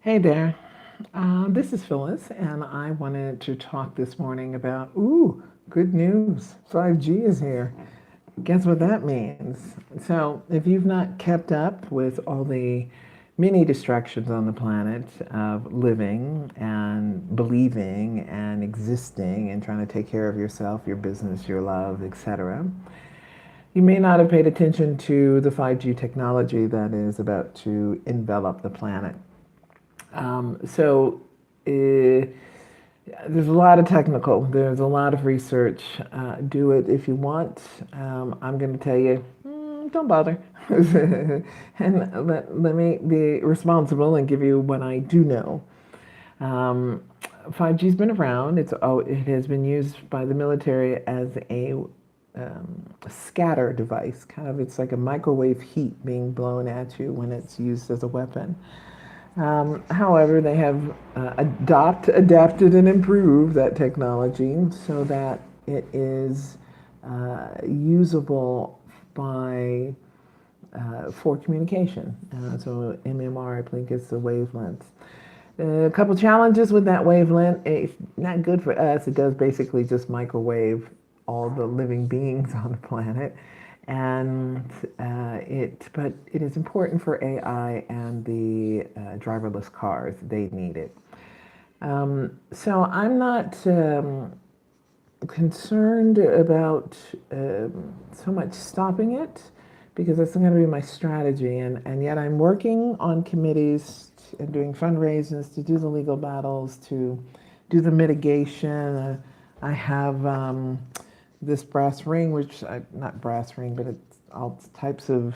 Hey there, this is Phyllis, and I wanted to talk this morning about, good news. 5G is here. Guess what that means? So, if you've not kept up with all the many distractions on the planet of living and believing and existing and trying to take care of yourself, your business, your love, etc., you may not have paid attention to the 5G technology that is about to envelop the planet. So there's a lot of technical, there's a lot of research. Do it if you want. I'm going to tell you, don't bother. And let me be responsible and give you what I do know. Um, 5G's been around. It has been used by the military as a scatter device. Kind of, it's like a microwave heat being blown at you when it's used as a weapon. However, they have adapted, and improved that technology so that it is usable by for communication. So MMR, I think, is the wavelength. A couple challenges with that wavelength. It's not good for us. It does basically just microwave all the living beings on the planet, and but it is important for AI and the driverless cars. They need it. So I'm not concerned about so much stopping it because that's going to be my strategy. And yet I'm working on committees and doing fundraisers to do the legal battles, to do the mitigation. I have this brass ring, not brass ring, but it's all types of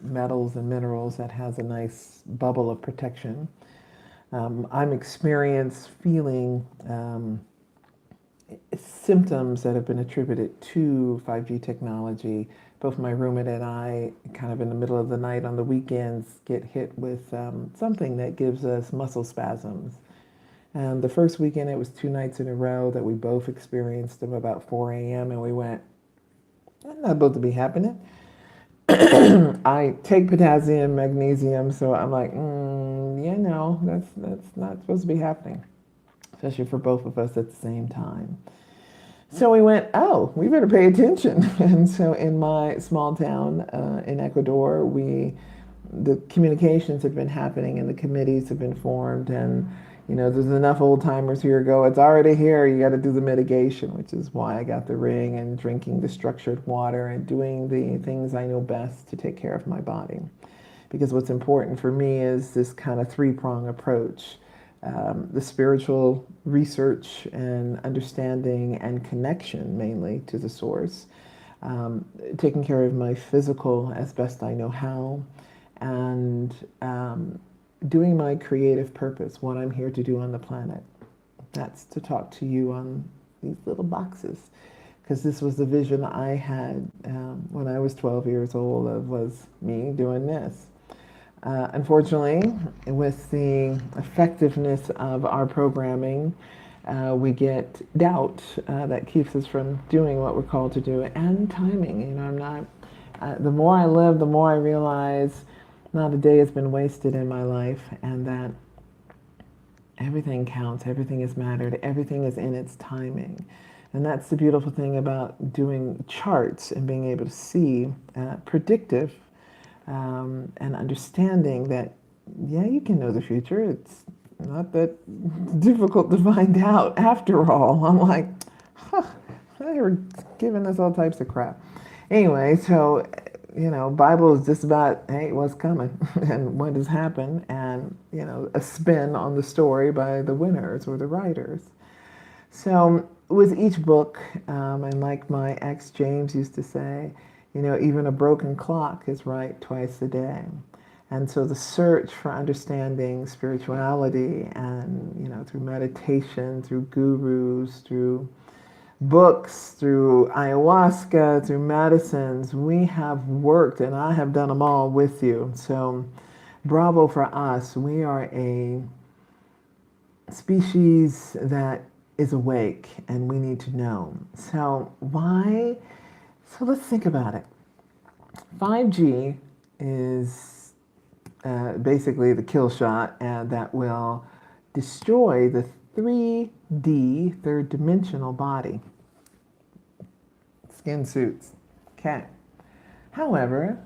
metals and minerals that has a nice bubble of protection. I'm experienced feeling symptoms that have been attributed to 5G technology. Both my roommate and I, kind of in the middle of the night on the weekends, get hit with something that gives us muscle spasms. And the first weekend, it was 2 nights in a row that we both experienced them about 4 a.m. And we went, that's not supposed to be happening. I take potassium, magnesium, so I'm like, yeah, no, that's not supposed to be happening, especially for both of us at the same time. So we went, oh, we better pay attention. And so in my small town in Ecuador, the communications have been happening and the committees have been formed, and there's enough old timers here go, it's already here, you got to do the mitigation, which is why I got the ring and drinking the structured water and doing the things I know best to take care of my body. Because what's important for me is this kind of three-prong approach. The spiritual research and understanding and connection mainly to the source, taking care of my physical as best I know how, and doing my creative purpose, what I'm here to do on the planet. That's to talk to you on these little boxes, because this was the vision I had when I was 12 years old of was me doing this. Unfortunately, with the effectiveness of our programming, we get doubt that keeps us from doing what we're called to do, and timing. I'm not. The more I live, the more I realize not a day has been wasted in my life, and that everything counts, everything is mattered, everything is in its timing. And that's the beautiful thing about doing charts and being able to see predictive and understanding that, yeah, you can know the future. It's not that difficult to find out after all. I'm like, they were giving us all types of crap. Anyway, so Bible is just about, hey, what's coming and what has happened, and a spin on the story by the winners or the writers. So with each book, and like my ex James used to say, even a broken clock is right twice a day. And so the search for understanding spirituality and, through meditation, through gurus, through books, through ayahuasca, through medicines, we have worked, and I have done them all with you. So bravo for us. We are a species that is awake, and we need to know. So why? So let's think about it. 5G is basically the kill shot, and that will destroy the 3D, third dimensional body. Skin suits. Okay. However,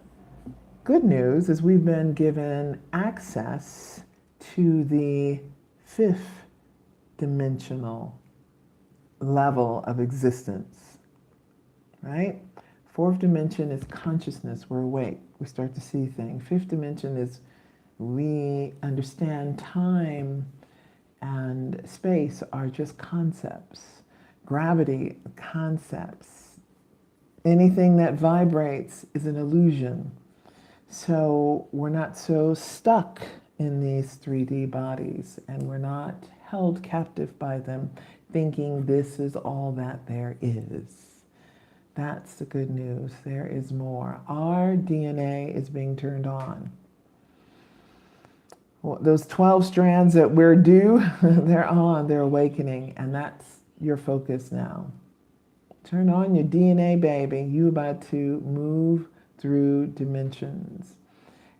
good news is we've been given access to the fifth dimensional level of existence, right? Fourth dimension is consciousness. We're awake. We start to see things. Fifth dimension is we understand time and space are just concepts. Gravity, concepts. Anything that vibrates is an illusion. So we're not so stuck in these 3D bodies, and we're not held captive by them thinking this is all that there is. That's the good news. There is more. Our DNA is being turned on. Well, those 12 strands that we're due, they're on, they're awakening, and that's your focus now. Turn on your DNA, baby. You're about to move through dimensions.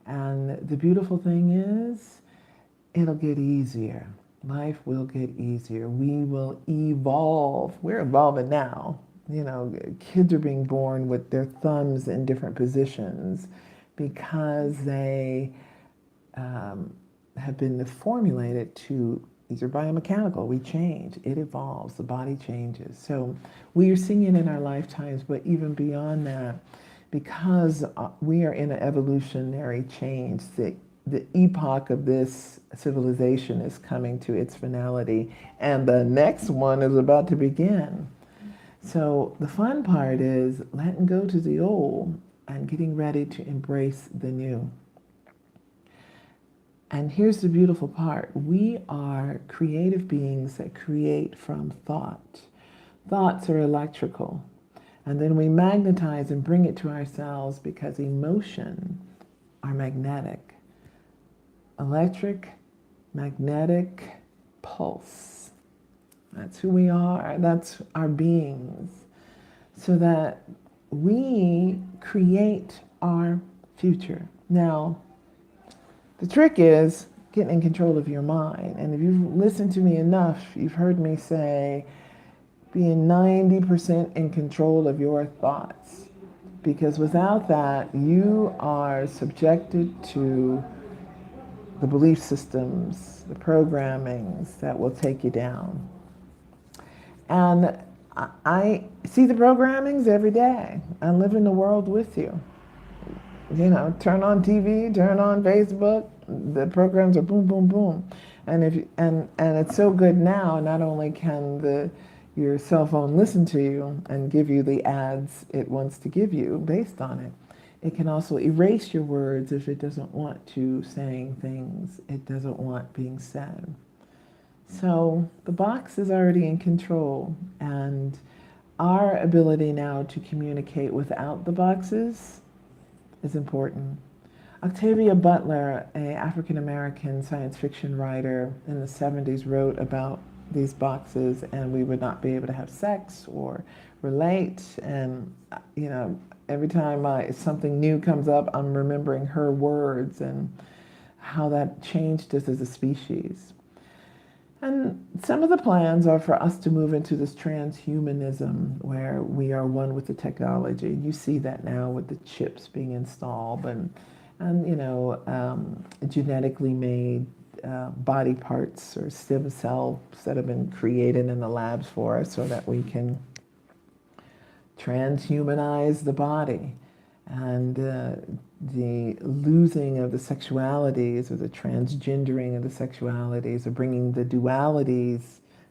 And the beautiful thing is, it'll get easier. Life will get easier. We will evolve. We're evolving now. You know, kids are being born with their thumbs in different positions because they have been formulated to, these are biomechanical. We change. It evolves. The body changes. So we are seeing it in our lifetimes, but even beyond that, because we are in an evolutionary change, the epoch of this civilization is coming to its finality, and the next one is about to begin. So the fun part is letting go to the old and getting ready to embrace the new. And here's the beautiful part. We are creative beings that create from thought. Thoughts are electrical. And then we magnetize and bring it to ourselves because emotions are magnetic. Electric, magnetic, pulse. That's who we are. That's our beings. So that we create our future. Now, the trick is getting in control of your mind. And if you've listened to me enough, you've heard me say, being 90% in control of your thoughts. Because without that, you are subjected to the belief systems, the programmings that will take you down. And I see the programmings every day. I live in the world with you. You know, turn on TV, turn on Facebook, the programs are boom, boom, boom. And it's so good now, not only can your cell phone listen to you and give you the ads it wants to give you based on it, it can also erase your words if it doesn't want to saying things it doesn't want being said. So the box is already in control, and our ability now to communicate without the boxes is important. Octavia Butler, an African-American science fiction writer in the 70s, wrote about these boxes, and we would not be able to have sex or relate. And, you know, every time something new comes up, I'm remembering her words and how that changed us as a species. And some of the plans are for us to move into this transhumanism where we are one with the technology. You see that now with the chips being installed and you know, genetically made body parts or stem cells that have been created in the labs for us so that we can transhumanize the body. And the losing of the sexualities or the transgendering of the sexualities or bringing the dualities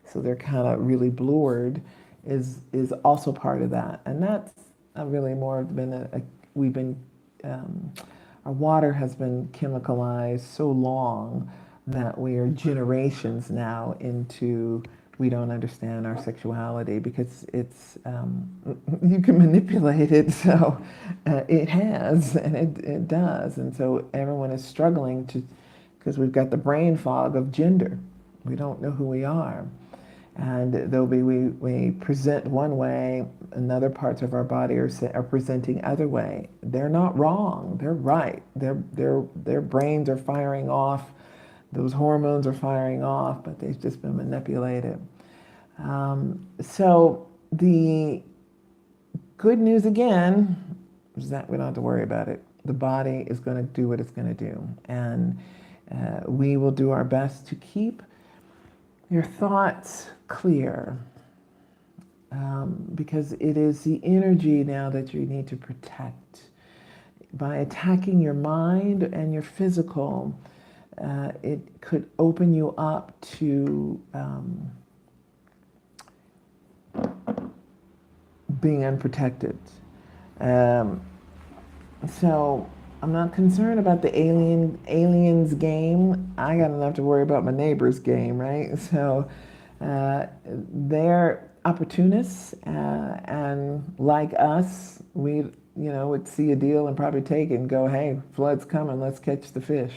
so they're kind of really blurred is also part of that. And that's really more been we've been, our water has been chemicalized so long that we are generations now into we don't understand our sexuality because it's you can manipulate it, so it has and it does, and so everyone is struggling to because we've got the brain fog of gender. We don't know who we are, And there'll be we present one way, and other parts of our body are presenting other way. They're not wrong. They're right. Their brains are firing off. Those hormones are firing off, but they've just been manipulated. So the good news again is that we don't have to worry about it. The body is going to do what it's going to do, and we will do our best to keep your thoughts clear, because it is the energy now that you need to protect. By attacking your mind and your physical, it could open you up to being unprotected. So I'm not concerned about the aliens game. I got enough to worry about my neighbor's game, right? So they're opportunists, and like us, we would see a deal and probably take it and go, hey, flood's coming, let's catch the fish.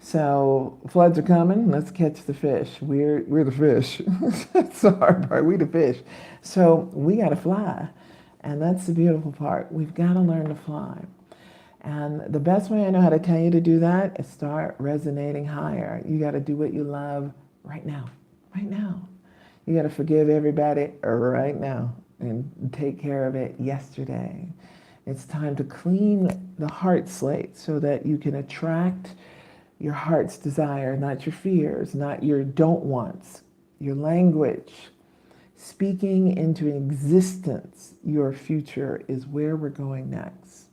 So floods are coming, let's catch the fish. We're the fish. That's the hard part. We the fish. So we got to fly, and that's the beautiful part. We've got to learn to fly. And the best way I know how to tell you to do that is start resonating higher. You got to do what you love right now, right now. You got to forgive everybody right now and take care of it yesterday. It's time to clean the heart slate so that you can attract your heart's desire, not your fears, not your don't wants, your language. Speaking into existence your future is where we're going next.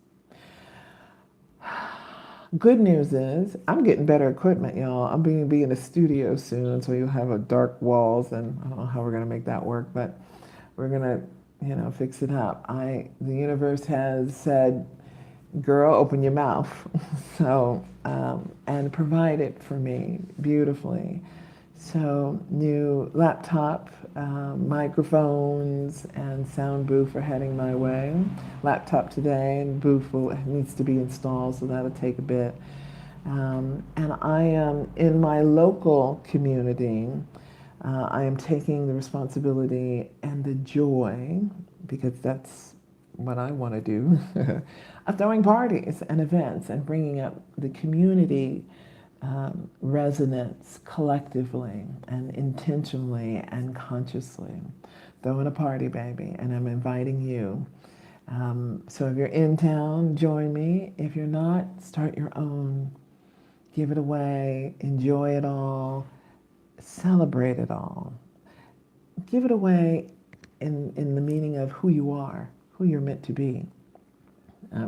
Good news is I'm getting better equipment, y'all. I'm going to be in a studio soon, so you'll have a dark walls, and I don't know how we're going to make that work, but we're going to, fix it up. The universe has said, girl, open your mouth. So, and provide it for me beautifully. So new laptop, microphones, and sound booth are heading my way. Laptop today, and booth needs to be installed, so that'll take a bit. And I am in my local community. I am taking the responsibility and the joy, because that's what I want to do, of throwing parties and events and bringing up the community resonance collectively and intentionally and consciously. Throwing a party, baby, and I'm inviting you. So if you're in town, join me. If you're not, start your own. Give it away. Enjoy it all. Celebrate it all. Give it away in the meaning of who you are, who you're meant to be.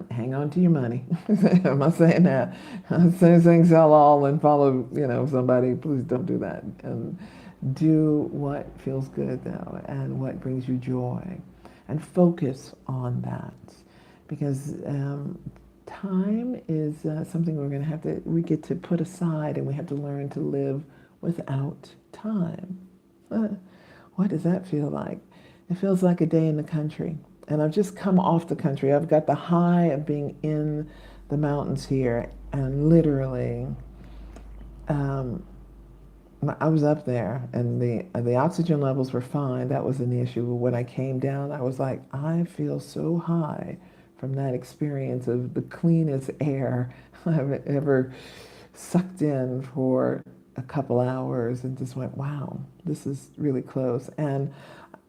Hang on to your money. I'm not saying that. I'm saying sell all and follow, somebody. Please don't do that. And do what feels good, though, and what brings you joy. And focus on that. Because time is something we get to put aside, and we have to learn to live without time. What does that feel like? It feels like a day in the country. And I've just come off the country. I've got the high of being in the mountains here, and literally, I was up there, and the oxygen levels were fine. That was an issue. But when I came down, I was like, I feel so high from that experience of the cleanest air I've ever sucked in for a couple hours, and just went, wow, this is really close. And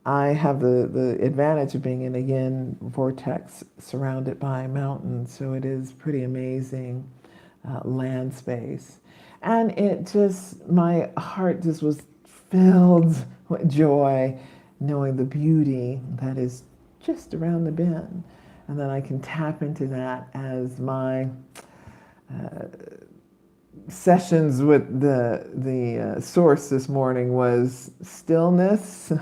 I have the advantage of being in a yin vortex surrounded by mountains, so it is pretty amazing land space. And my heart just was filled with joy, knowing the beauty that is just around the bend. And then I can tap into that as my sessions with the source this morning was stillness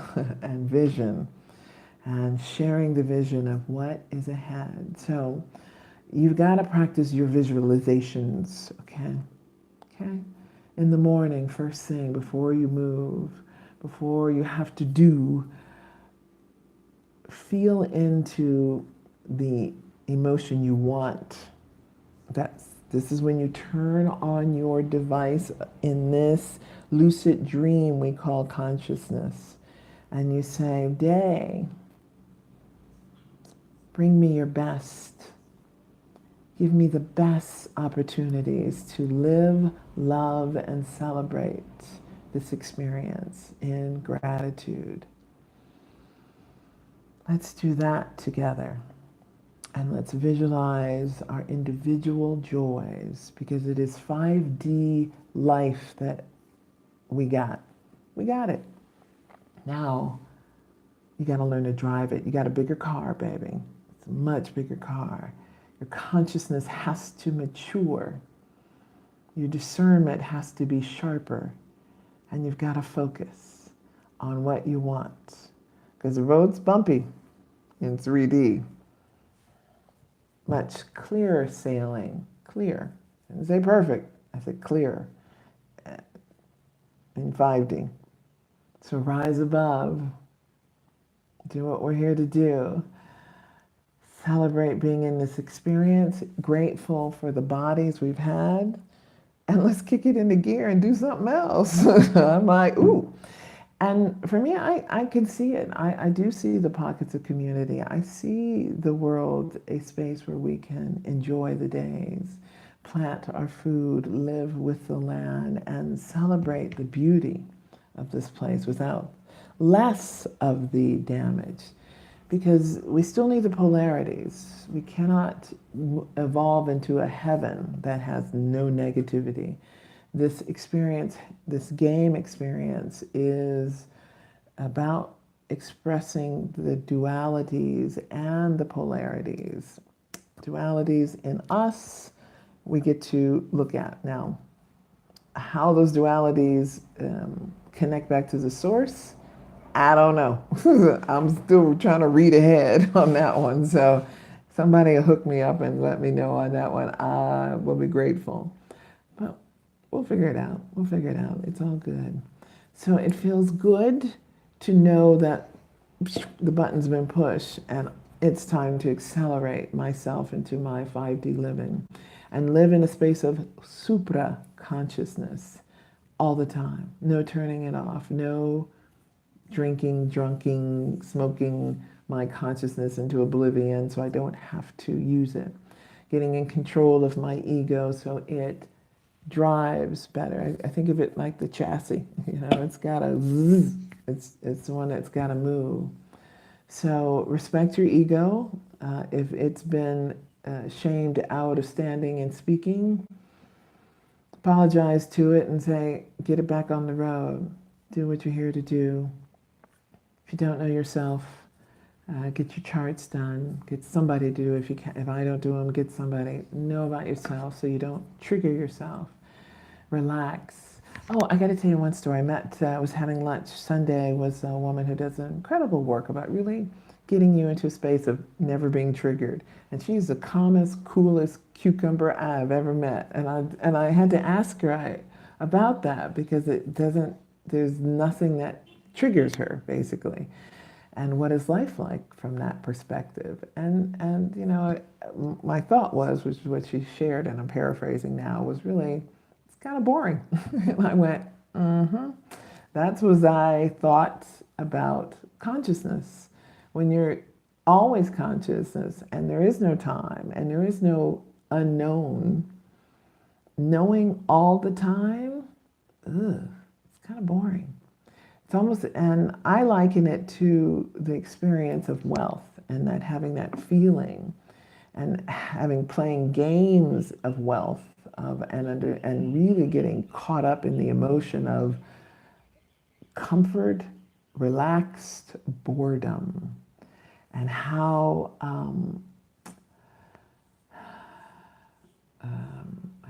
and vision, and sharing the vision of what is ahead. So you've got to practice your visualizations, okay? In the morning, first thing, before you move, before you have to do, feel into the emotion you want. That's This is when you turn on your device in this lucid dream we call consciousness. And you say, day, bring me your best. Give me the best opportunities to live, love, and celebrate this experience in gratitude. Let's do that together. And let's visualize our individual joys, because it is 5D life that we got. We got it. Now, you got to learn to drive it. You got a bigger car, baby. It's a much bigger car. Your consciousness has to mature. Your discernment has to be sharper. And you've got to focus on what you want. Because the road's bumpy in 3D. Much clearer sailing. Clear. I didn't say perfect. I said clear. In 5D. So rise above. Do what we're here to do. Celebrate being in this experience. Grateful for the bodies we've had. And let's kick it into gear and do something else. I'm like, ooh. And for me, I can see it. I do see the pockets of community. I see the world a space where we can enjoy the days, plant our food, live with the land, and celebrate the beauty of this place without less of the damage. Because we still need the polarities. We cannot evolve into a heaven that has no negativity. This experience, this game experience, is about expressing the dualities and the polarities. Dualities in us, we get to look at. Now, how those dualities connect back to the source, I don't know. I'm still trying to read ahead on that one. So somebody will hook me up and let me know on that one. I will be grateful. But we'll figure it out. We'll figure it out. It's all good. So it feels good to know that the button's been pushed and it's time to accelerate myself into my 5D living and live in a space of supra consciousness all the time. No turning it off. No drinking, drunking, smoking my consciousness into oblivion so I don't have to use it. Getting in control of my ego so it drives better. I think of it like the chassis. You know, it's got to zzz. It's the one that's got to move. So respect your ego. If it's been shamed out of standing and speaking, apologize to it and say, get it back on the road. Do what you're here to do. If you don't know yourself, get your charts done. Get somebody to do if you can. If I don't do them, get somebody. Know about yourself so you don't trigger yourself. Relax. Oh, I got to tell you one story. I was having lunch Sunday with a woman who does incredible work about really getting you into a space of never being triggered. And she's the calmest, coolest cucumber I've ever met. And I had to ask her about that because there's nothing that triggers her, basically. And what is life like from that perspective? And you know, my thought was, which is what she shared, and I'm paraphrasing now, was really, it's kind of boring. And I went, That was I thought about consciousness. When you're always consciousness and there is no time and there is no unknown, knowing all the time, it's kind of boring. It's almost, and I liken it to the experience of wealth and that having that feeling and playing games of wealth and really getting caught up in the emotion of comfort, relaxed boredom, and how I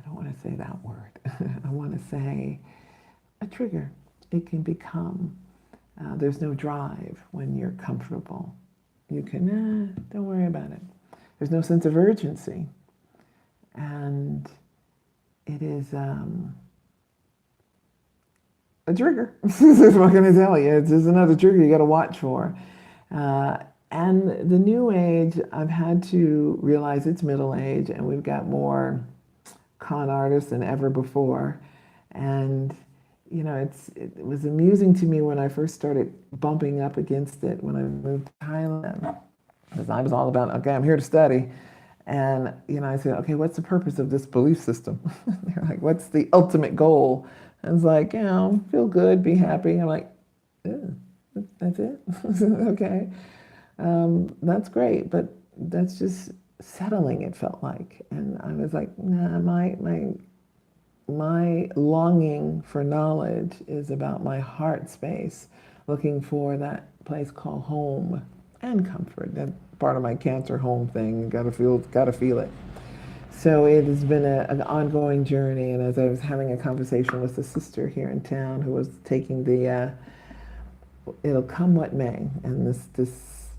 don't want to say that word. I want to say a trigger. It can become. There's no drive when you're comfortable. You can, don't worry about it. There's no sense of urgency. And it is a trigger. This is what I'm going to tell you. It's just another trigger you got to watch for. And the new age, I've had to realize it's middle age and we've got more con artist than ever before. And, it was amusing to me when I first started bumping up against it when I moved to Thailand. Because I was all about, okay, I'm here to study. And, I said, okay, what's the purpose of this belief system? They're like, what's the ultimate goal? I was like, feel good, be happy. I'm like, that's it? Okay. That's great, but that's just settling, it felt like. And I was like, nah, my longing for knowledge is about my heart space, looking for that place called home and comfort. That part of my cancer home thing, gotta feel it. So it has been an ongoing journey. And as I was having a conversation with a sister here in town who was taking the it'll come what may, and this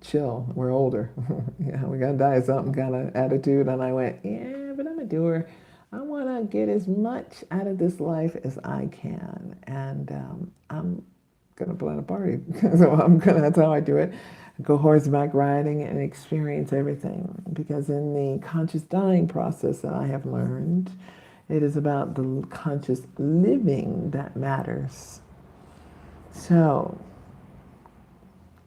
chill, we're older, we gotta die of something kind of attitude. And I went, yeah, but I'm a doer. I want to get as much out of this life as I can, and I'm gonna plan a party. So that's how I do it. Go horseback riding and experience everything, because in the conscious dying process that I have learned, it is about the conscious living that matters. So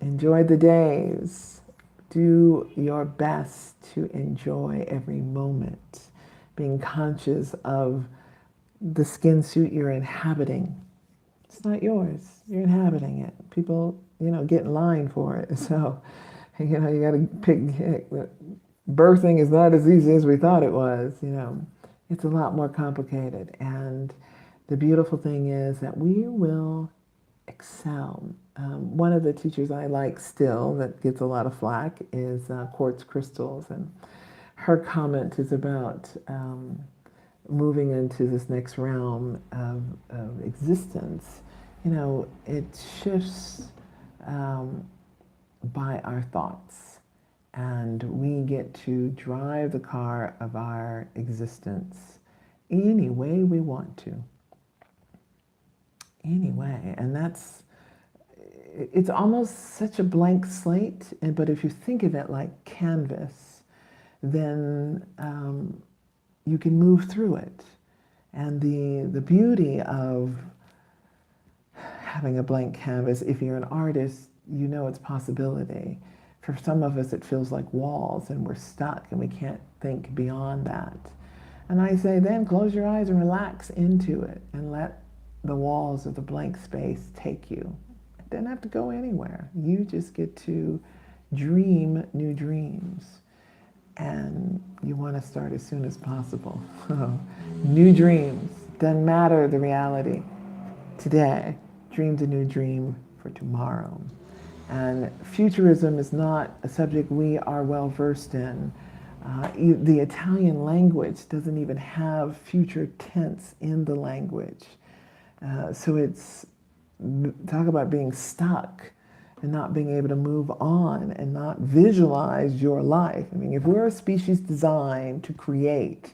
enjoy the days. Do your best to enjoy every moment, being conscious of the skin suit you're inhabiting. It's not yours. You're inhabiting it. People, get in line for it. So, you got to pick. Birthing is not as easy as we thought it was. It's a lot more complicated. And the beautiful thing is that we will excel. One of the teachers I like still that gets a lot of flack is quartz crystals, and her comment is about moving into this next realm of existence. It shifts by our thoughts, and we get to drive the car of our existence any way we want to. Anyway, and it's almost such a blank slate, but if you think of it like canvas, then you can move through it. And the beauty of having a blank canvas, if you're an artist, it's possibility. For some of us, it feels like walls, and we're stuck, and we can't think beyond that. And I say, then close your eyes and relax into it, and let the walls of the blank space take you. It doesn't have to go anywhere. You just get to dream new dreams. And you want to start as soon as possible. New dreams. Doesn't matter the reality. Today, dream the new dream for tomorrow. And futurism is not a subject we are well versed in. The Italian language doesn't even have future tense in the language. So it's, talk about being stuck and not being able to move on and not visualize your life. I mean, if we're a species designed to create,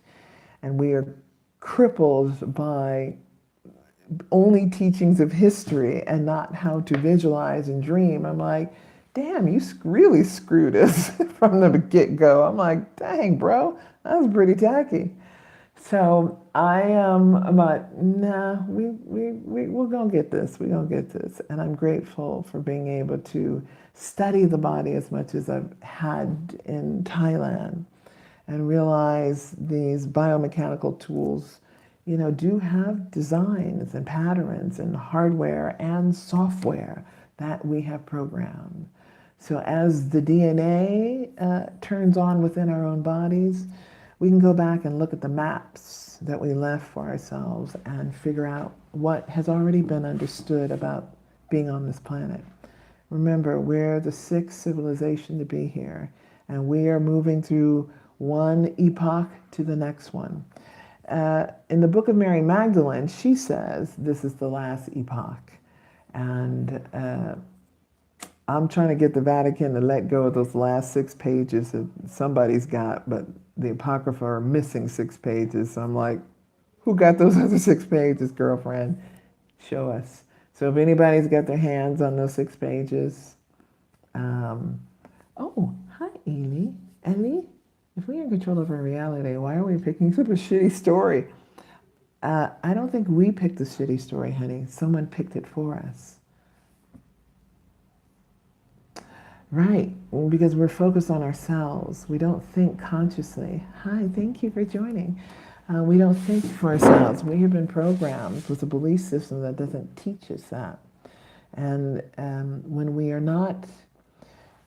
and we are crippled by only teachings of history and not how to visualize and dream, I'm like, damn, you really screwed us from the get-go. I'm like, dang, bro, that was pretty tacky. So I am about, nah, we're going to get this. We're going to get this. And I'm grateful for being able to study the body as much as I've had in Thailand, and realize these biomechanical tools, do have designs and patterns and hardware and software that we have programmed. So as the DNA turns on within our own bodies, we can go back and look at the maps that we left for ourselves and figure out what has already been understood about being on this planet. Remember, we're the sixth civilization to be here, and we are moving through one epoch to the next one. In the book of Mary Magdalene, she says this is the last epoch. And I'm trying to get the Vatican to let go of those last 6 pages that somebody's got, but the Apocrypha are missing 6 pages. So I'm like, who got those other 6 pages, girlfriend? Show us. So if anybody's got their hands on those 6 pages. Oh, hi, Ellie. Ellie? if we are in control of our reality, why are we picking up a shitty story? I don't think we picked the shitty story, honey. Someone picked it for us. Right, because we're focused on ourselves. We don't think consciously. Hi, thank you for joining. We don't think for ourselves. We have been programmed with a belief system that doesn't teach us that. And when we are not,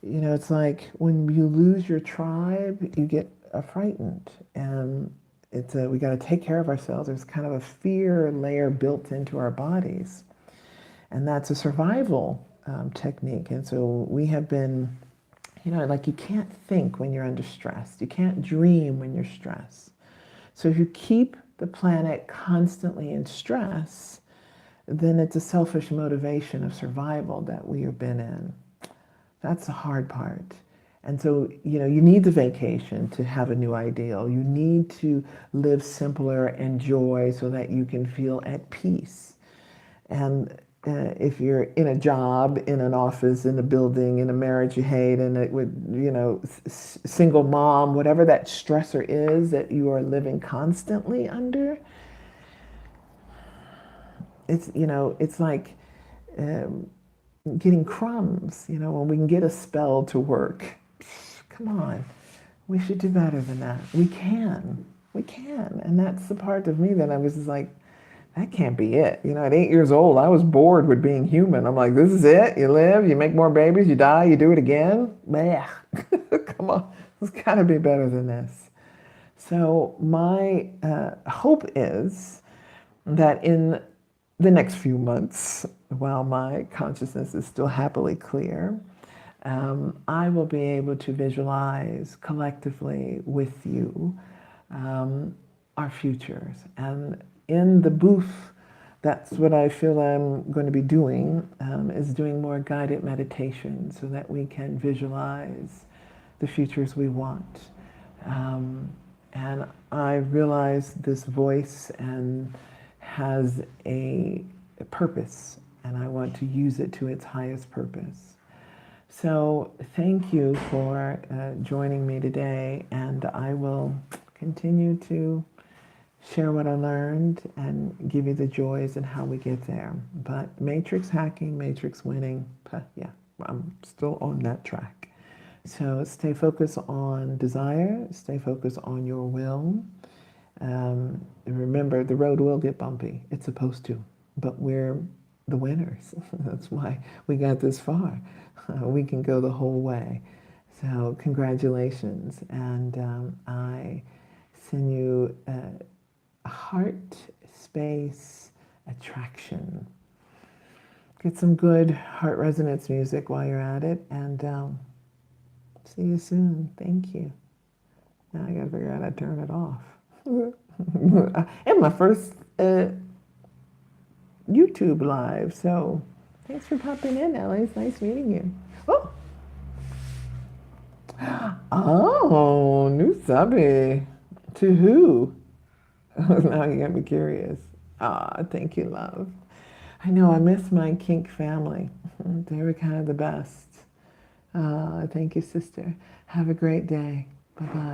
it's like when you lose your tribe, you get frightened. And we got to take care of ourselves. There's kind of a fear layer built into our bodies. And that's a survival technique. And so we have been, like you can't think when you're under stress. You can't dream when you're stressed. So if you keep the planet constantly in stress, then it's a selfish motivation of survival that we have been in. That's the hard part. And so, you need the vacation to have a new ideal. You need to live simpler and joy so that you can feel at peace. And if you're in a job, in an office, in a building, in a marriage you hate, and it would, single mom, whatever that stressor is that you are living constantly under, it's like getting crumbs, when we can get a spell to work. Come on, we should do better than that. We can. And that's the part of me that I was just like, that can't be it. At 8 years old, I was bored with being human. I'm like, this is it? You live, you make more babies, you die, you do it again? Blech. Come on, it's got to be better than this. So my hope is that in the next few months, while my consciousness is still happily clear, I will be able to visualize collectively with you our futures. And in the booth, that's what I feel I'm going to be doing, is doing more guided meditation so that we can visualize the futures we want. And I realize this voice has a purpose, and I want to use it to its highest purpose. So thank you for joining me today, and I will continue to share what I learned and give you the joys and how we get there. But matrix hacking, matrix winning, yeah, I'm still on that track. So stay focused on desire, stay focused on your will. And remember, the road will get bumpy. It's supposed to, but we're the winners. That's why we got this far. We can go the whole way. So congratulations. And I send you heart space attraction. Get some good heart resonance music while you're at it, and see you soon. Thank you. Now I gotta figure out how to turn it off. And my first YouTube live, so thanks for popping in, Ellie. It's nice meeting you. Oh, new subby. To who? Now you got me curious. Thank you, love. I know, I miss my kink family. They were kind of the best. Thank you, sister. Have a great day. Bye-bye.